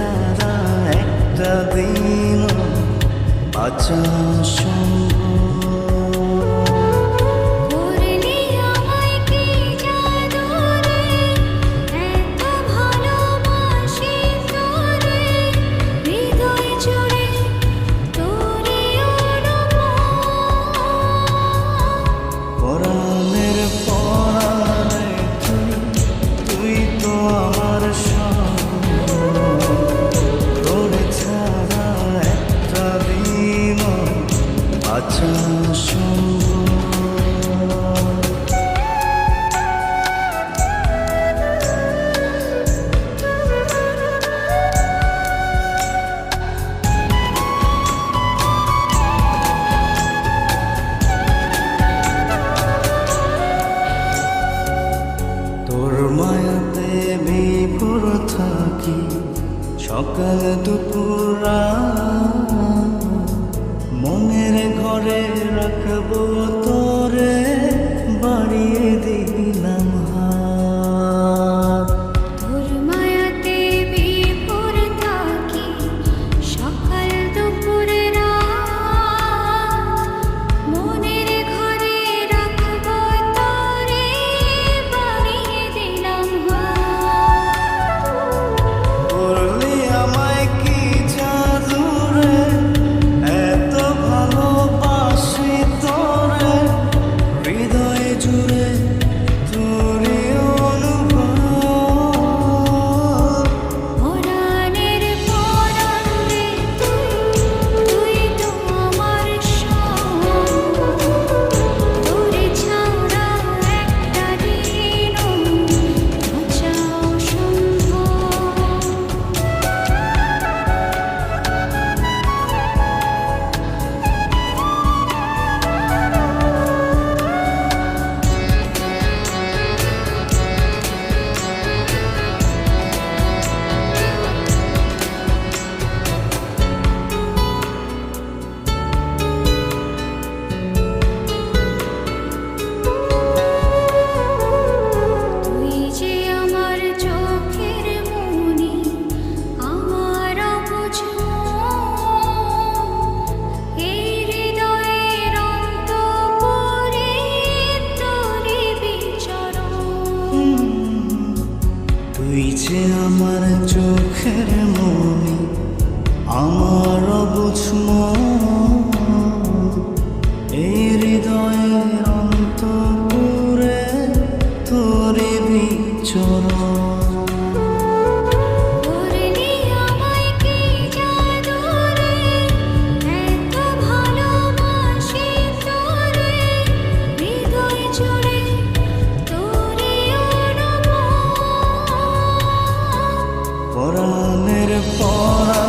ছাড়া একটা দিনও বাঁচা সম্ভব। করলি আমায় কি জাদু রে, এত ভালোবাসি তোরে, হৃদয় জুড়ে তোরই অনুভব। পরাণের পরাণে তুই তো আমার সব, তোরে ছাড়া একটা দিনও বাঁচা সম্ভব। তোর মায়াতে বিভোর থাকি সকাল দুপুর রাত, মনের ঘরে রাখবো তোরে, বাড়িয়ে দিলাম হাত। তোর মায়াতে বিভোর থাকি সকাল দুপুর রাত, মনের ঘরে রাখবো তোরে, বাড়িয়ে দিলাম হাত। করলি আমায় কি জাদু রে, এত ভালোবাসি তোরে, হৃদয় জুড়ে তোরই অনুভব। পরাণের পরাণ রে তুই তো আমার সব, তোরে ছাড়া একটা দিনও বাঁচা অসম্ভব। তুই যে আমার চোখের মনি, আমার অবুঝ মন, এই হৃদয়ের অন্তঃপুরে তোরই বিচরণ। তুই যে আমার চোখের মনি, আমার অবুঝ মন, এই হৃদয়ের অন্তঃপুরে তোরই বিচরণ। করলি আমায় কি জাদু রে, এত ভালোবাসি তোরে, হৃদয় জুড়ে তোরই অনুভব। পরাণের পরাণ